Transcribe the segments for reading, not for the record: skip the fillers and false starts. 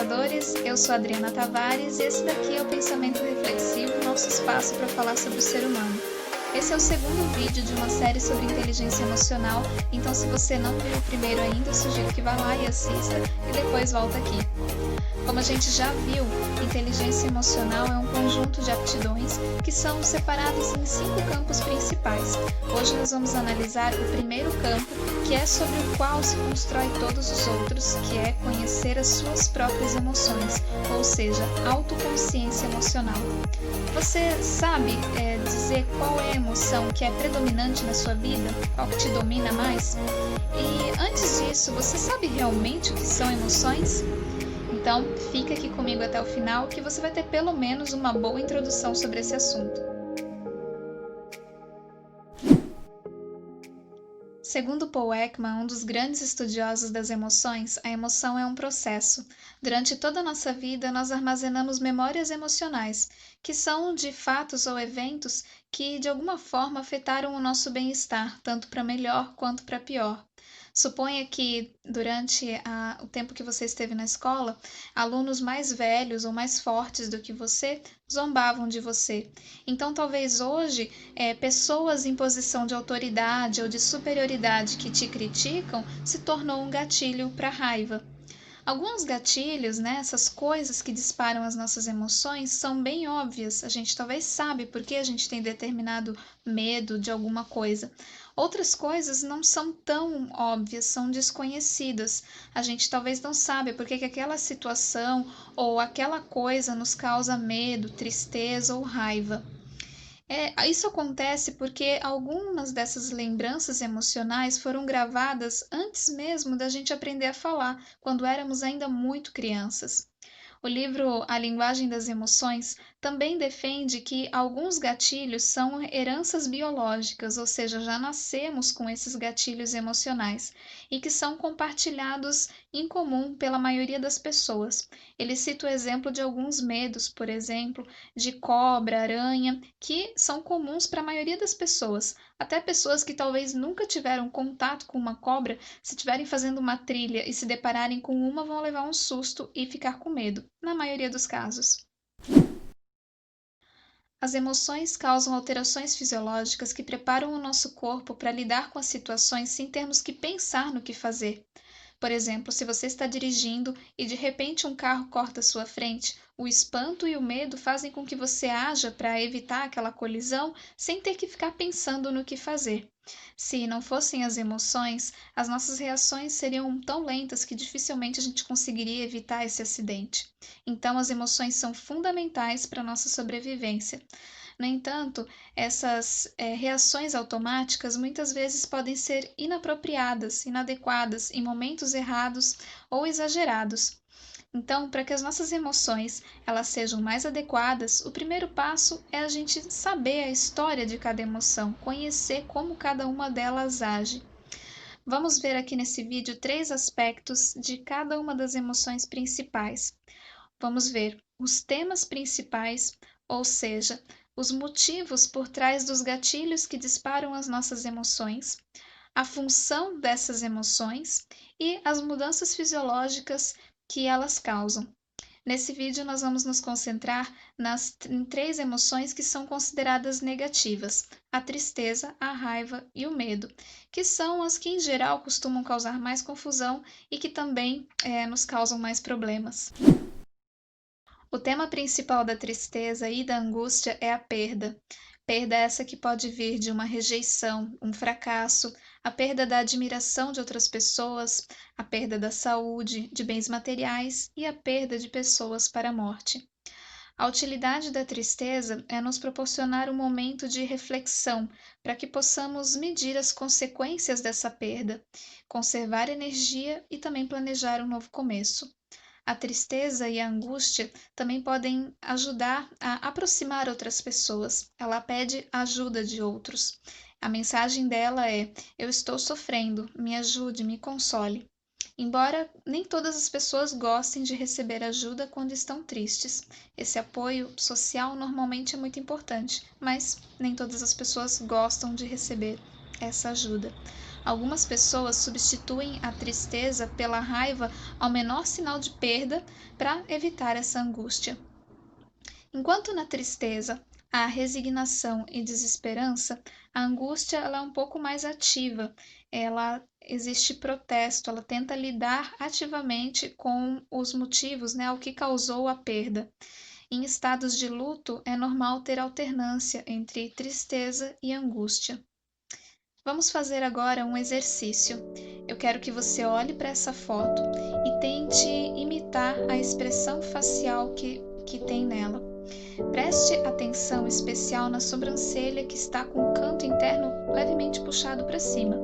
pensadores, eu sou Adriana Tavares e esse daqui é o Pensamento Reflexivo, nosso espaço para falar sobre o ser humano. Esse é o segundo vídeo de uma série sobre inteligência emocional, então se você não viu o primeiro ainda, eu sugiro que vá lá e assista e depois volta aqui. Como a gente já viu, inteligência emocional é um conjunto de aptidões que são separados em 5 campos principais. Hoje nós vamos analisar o primeiro campo, que é sobre o qual se constrói todos os outros, que é conhecer as suas próprias emoções, ou seja, autoconsciência emocional. Você sabe dizer qual é a emoção que é predominante na sua vida? Qual que te domina mais? E antes disso, você sabe realmente o que são emoções? Então, fica aqui comigo até o final que você vai ter pelo menos uma boa introdução sobre esse assunto. Segundo Paul Ekman, um dos grandes estudiosos das emoções, a emoção é um processo. Durante toda a nossa vida, nós armazenamos memórias emocionais, que são de fatos ou eventos que, de alguma forma, afetaram o nosso bem-estar, tanto para melhor quanto para pior. Suponha que, durante o tempo que você esteve na escola, alunos mais velhos ou mais fortes do que você zombavam de você. Então, talvez hoje, pessoas em posição de autoridade ou de superioridade que te criticam se tornou um gatilho para raiva. Alguns gatilhos, né, essas coisas que disparam as nossas emoções, são bem óbvias. A gente talvez sabe por que a gente tem determinado medo de alguma coisa. Outras coisas não são tão óbvias, são desconhecidas. A gente talvez não sabe por que aquela situação ou aquela coisa nos causa medo, tristeza ou raiva. Isso acontece porque algumas dessas lembranças emocionais foram gravadas antes mesmo da gente aprender a falar, quando éramos ainda muito crianças. O livro A Linguagem das Emoções também defende que alguns gatilhos são heranças biológicas, ou seja, já nascemos com esses gatilhos emocionais e que são compartilhados em comum pela maioria das pessoas. Ele cita o exemplo de alguns medos, por exemplo, de cobra, aranha, que são comuns para a maioria das pessoas. Até pessoas que talvez nunca tiveram contato com uma cobra, se estiverem fazendo uma trilha e se depararem com uma, vão levar um susto e ficar com medo, na maioria dos casos. As emoções causam alterações fisiológicas que preparam o nosso corpo para lidar com as situações sem termos que pensar no que fazer. Por exemplo, se você está dirigindo e de repente um carro corta sua frente, o espanto e o medo fazem com que você haja para evitar aquela colisão sem ter que ficar pensando no que fazer. Se não fossem as emoções, as nossas reações seriam tão lentas que dificilmente a gente conseguiria evitar esse acidente. Então, as emoções são fundamentais para a nossa sobrevivência. No entanto, essas reações automáticas muitas vezes podem ser inapropriadas, inadequadas, em momentos errados ou exagerados. Então, para que as nossas emoções elas sejam mais adequadas, o primeiro passo é a gente saber a história de cada emoção, conhecer como cada uma delas age. Vamos ver aqui nesse vídeo 3 aspectos de cada uma das emoções principais. Vamos ver os temas principais, ou seja, os motivos por trás dos gatilhos que disparam as nossas emoções, a função dessas emoções e as mudanças fisiológicas que elas causam. Nesse vídeo, nós vamos nos concentrar em 3 emoções que são consideradas negativas: a tristeza, a raiva e o medo, que são as que, em geral, costumam causar mais confusão e que também nos causam mais problemas. O tema principal da tristeza e da angústia é a perda. Perda essa que pode vir de uma rejeição, um fracasso, a perda da admiração de outras pessoas, a perda da saúde, de bens materiais e a perda de pessoas para a morte. A utilidade da tristeza é nos proporcionar um momento de reflexão para que possamos medir as consequências dessa perda, conservar energia e também planejar um novo começo. A tristeza e a angústia também podem ajudar a aproximar outras pessoas. Ela pede ajuda de outros. A mensagem dela é: eu estou sofrendo, me ajude, me console. Embora nem todas as pessoas gostem de receber ajuda quando estão tristes, esse apoio social normalmente é muito importante, mas nem todas as pessoas gostam de receber essa ajuda. Algumas pessoas substituem a tristeza pela raiva ao menor sinal de perda para evitar essa angústia. Enquanto na tristeza há resignação e desesperança, a angústia ela é um pouco mais ativa. Ela existe protesto, ela tenta lidar ativamente com os motivos, né, o que causou a perda. Em estados de luto, é normal ter alternância entre tristeza e angústia. Vamos fazer agora um exercício. Eu quero que você olhe para essa foto e tente imitar a expressão facial que tem nela. Preste atenção especial na sobrancelha que está com o canto interno levemente puxado para cima.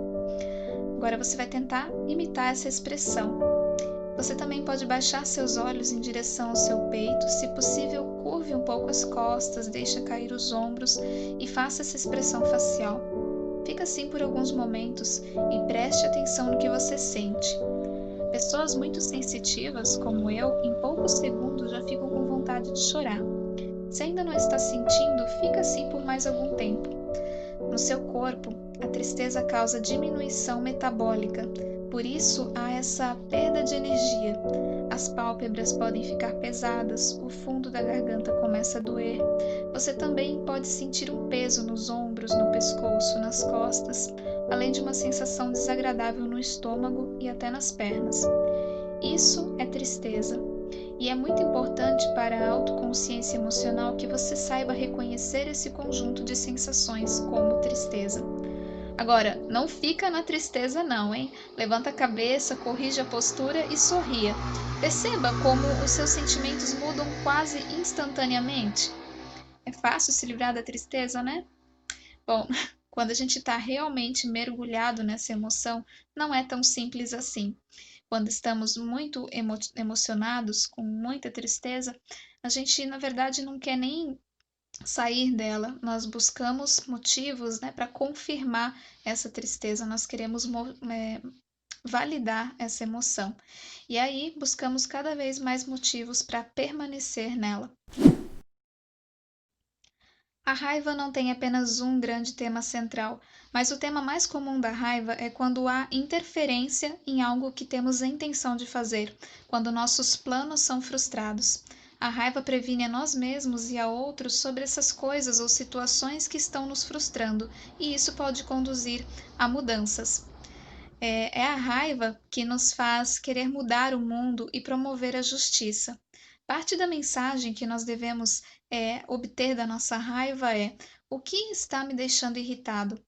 Agora você vai tentar imitar essa expressão. Você também pode baixar seus olhos em direção ao seu peito, se possível, curve um pouco as costas, deixe cair os ombros e faça essa expressão facial. Fica assim por alguns momentos e preste atenção no que você sente. Pessoas muito sensitivas, como eu, em poucos segundos já ficam com vontade de chorar. Se ainda não está sentindo, fica assim por mais algum tempo. No seu corpo, a tristeza causa diminuição metabólica, por isso há essa perda de energia. As pálpebras podem ficar pesadas, o fundo da garganta começa a doer. Você também pode sentir um peso nos ombros, no pescoço, nas costas, além de uma sensação desagradável no estômago e até nas pernas. Isso é tristeza. E é muito importante para a autoconsciência emocional que você saiba reconhecer esse conjunto de sensações, como tristeza. Agora, não fica na tristeza não, hein? Levanta a cabeça, corrige a postura e sorria. Perceba como os seus sentimentos mudam quase instantaneamente. É fácil se livrar da tristeza, né? Bom, quando a gente está realmente mergulhado nessa emoção, não é tão simples assim. Quando estamos muito emocionados, com muita tristeza, a gente, na verdade, não quer nem sair dela. Nós buscamos motivos, né, para confirmar essa tristeza. Nós queremos validar essa emoção. E aí buscamos cada vez mais motivos para permanecer nela. A raiva não tem apenas um grande tema central, mas o tema mais comum da raiva é quando há interferência em algo que temos a intenção de fazer, quando nossos planos são frustrados. A raiva previne a nós mesmos e a outros sobre essas coisas ou situações que estão nos frustrando, e isso pode conduzir a mudanças. É a raiva que nos faz querer mudar o mundo e promover a justiça. Parte da mensagem que nós devemos obter da nossa raiva é: o que está me deixando irritado?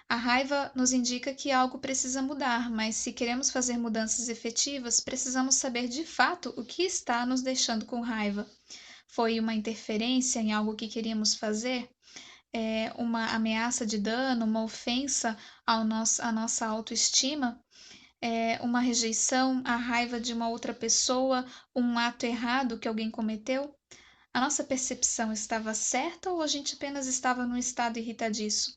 A raiva nos indica que algo precisa mudar, mas se queremos fazer mudanças efetivas, precisamos saber de fato o que está nos deixando com raiva. Foi uma interferência em algo que queríamos fazer? Uma ameaça de dano, uma ofensa à nossa autoestima? Uma rejeição, a raiva de uma outra pessoa, um ato errado que alguém cometeu? A nossa percepção estava certa ou a gente apenas estava num estado irritadiço?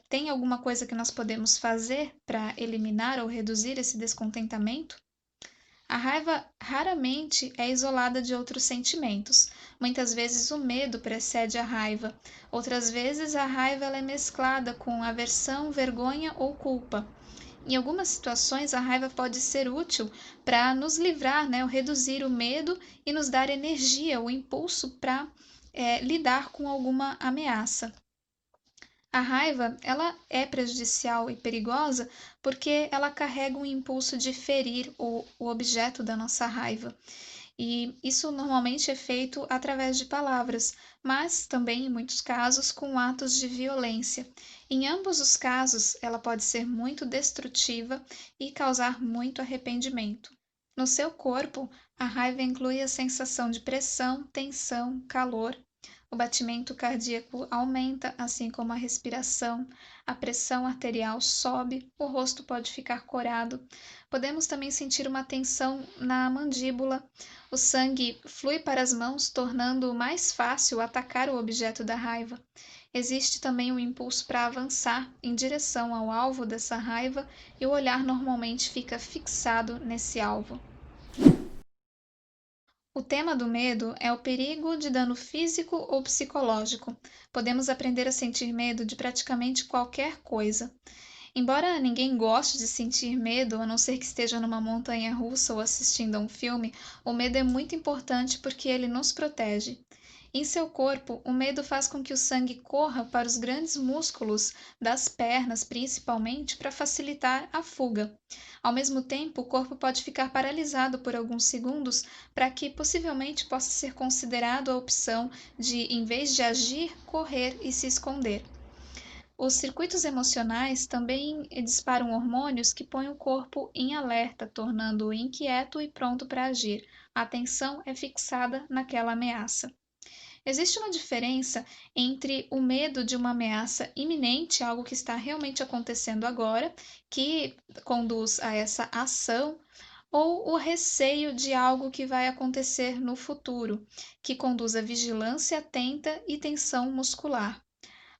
Tem alguma coisa que nós podemos fazer para eliminar ou reduzir esse descontentamento? A raiva raramente é isolada de outros sentimentos. Muitas vezes o medo precede a raiva. Outras vezes a raiva ela é mesclada com aversão, vergonha ou culpa. Em algumas situações, a raiva pode ser útil para nos livrar, né, ou reduzir o medo e nos dar energia, o impulso para lidar com alguma ameaça. A raiva, ela é prejudicial e perigosa porque ela carrega um impulso de ferir o objeto da nossa raiva. E isso normalmente é feito através de palavras, mas também, em muitos casos, com atos de violência. Em ambos os casos, ela pode ser muito destrutiva e causar muito arrependimento. No seu corpo, a raiva inclui a sensação de pressão, tensão, calor. O batimento cardíaco aumenta, assim como a respiração, a pressão arterial sobe, o rosto pode ficar corado. Podemos também sentir uma tensão na mandíbula. O sangue flui para as mãos, tornando mais fácil atacar o objeto da raiva. Existe também um impulso para avançar em direção ao alvo dessa raiva e o olhar normalmente fica fixado nesse alvo. O tema do medo é o perigo de dano físico ou psicológico. Podemos aprender a sentir medo de praticamente qualquer coisa. Embora ninguém goste de sentir medo, a não ser que esteja numa montanha-russa ou assistindo a um filme, o medo é muito importante porque ele nos protege. Em seu corpo, o medo faz com que o sangue corra para os grandes músculos das pernas, principalmente, para facilitar a fuga. Ao mesmo tempo, o corpo pode ficar paralisado por alguns segundos para que possivelmente possa ser considerado a opção de, em vez de agir, correr e se esconder. Os circuitos emocionais também disparam hormônios que põem o corpo em alerta, tornando-o inquieto e pronto para agir. A atenção é fixada naquela ameaça. Existe uma diferença entre o medo de uma ameaça iminente, algo que está realmente acontecendo agora, que conduz a essa ação, ou o receio de algo que vai acontecer no futuro, que conduz a vigilância atenta e tensão muscular.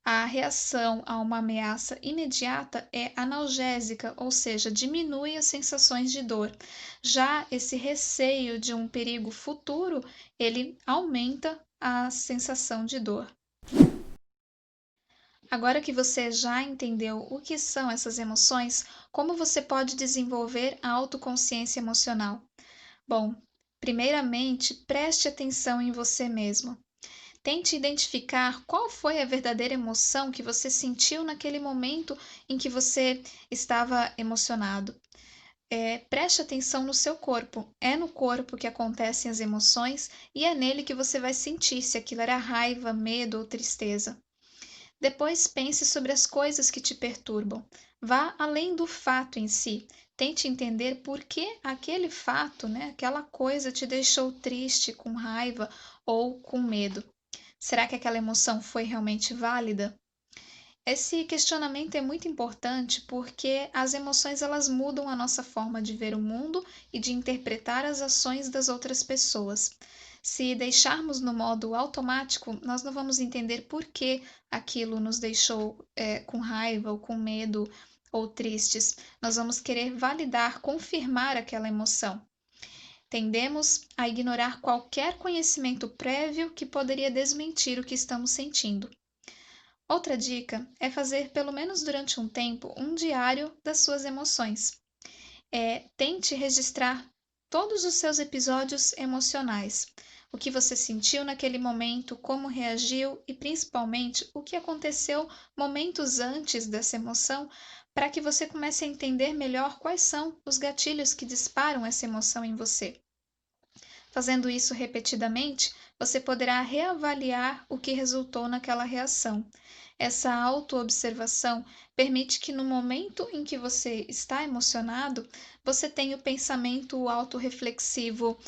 A reação a uma ameaça imediata é analgésica, ou seja, diminui as sensações de dor. Já esse receio de um perigo futuro, ele aumenta a sensação de dor. Agora que você já entendeu o que são essas emoções, como você pode desenvolver a autoconsciência emocional? Bom, primeiramente, preste atenção em você mesmo. Tente identificar qual foi a verdadeira emoção que você sentiu naquele momento em que você estava emocionado. Preste atenção no seu corpo. É no corpo que acontecem as emoções e é nele que você vai sentir se aquilo era raiva, medo ou tristeza. Depois pense sobre as coisas que te perturbam. Vá além do fato em si. Tente entender por que aquele fato, aquela coisa te deixou triste, com raiva ou com medo. Será que aquela emoção foi realmente válida? Esse questionamento é muito importante porque as emoções elas mudam a nossa forma de ver o mundo e de interpretar as ações das outras pessoas. Se deixarmos no modo automático, nós não vamos entender por que aquilo nos deixou com raiva ou com medo ou tristes. Nós vamos querer validar, confirmar aquela emoção. Tendemos a ignorar qualquer conhecimento prévio que poderia desmentir o que estamos sentindo. Outra dica é fazer, pelo menos durante um tempo, um diário das suas emoções. Tente registrar todos os seus episódios emocionais. O que você sentiu naquele momento, como reagiu e, principalmente, o que aconteceu momentos antes dessa emoção, para que você comece a entender melhor quais são os gatilhos que disparam essa emoção em você. Fazendo isso repetidamente, você poderá reavaliar o que resultou naquela reação. Essa autoobservação permite que no momento em que você está emocionado, você tenha o pensamento autorreflexivo: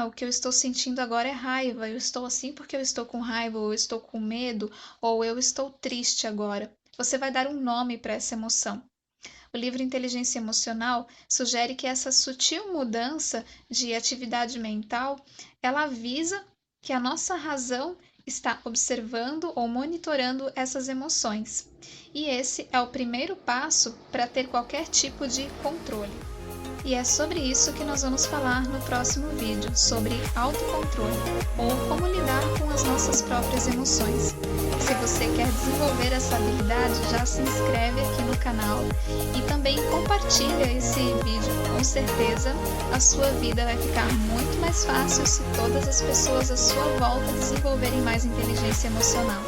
o que eu estou sentindo agora é raiva, eu estou assim porque eu estou com raiva, ou eu estou com medo, ou eu estou triste agora. Você vai dar um nome para essa emoção. O livro Inteligência Emocional sugere que essa sutil mudança de atividade mental, ela avisa que a nossa razão está observando ou monitorando essas emoções. E esse é o primeiro passo para ter qualquer tipo de controle. E é sobre isso que nós vamos falar no próximo vídeo, sobre autocontrole, ou como lidar com as nossas próprias emoções. Se você quer desenvolver essa habilidade, já se inscreve aqui no canal e também compartilha esse vídeo. Com certeza, a sua vida vai ficar muito mais fácil se todas as pessoas à sua volta desenvolverem mais inteligência emocional.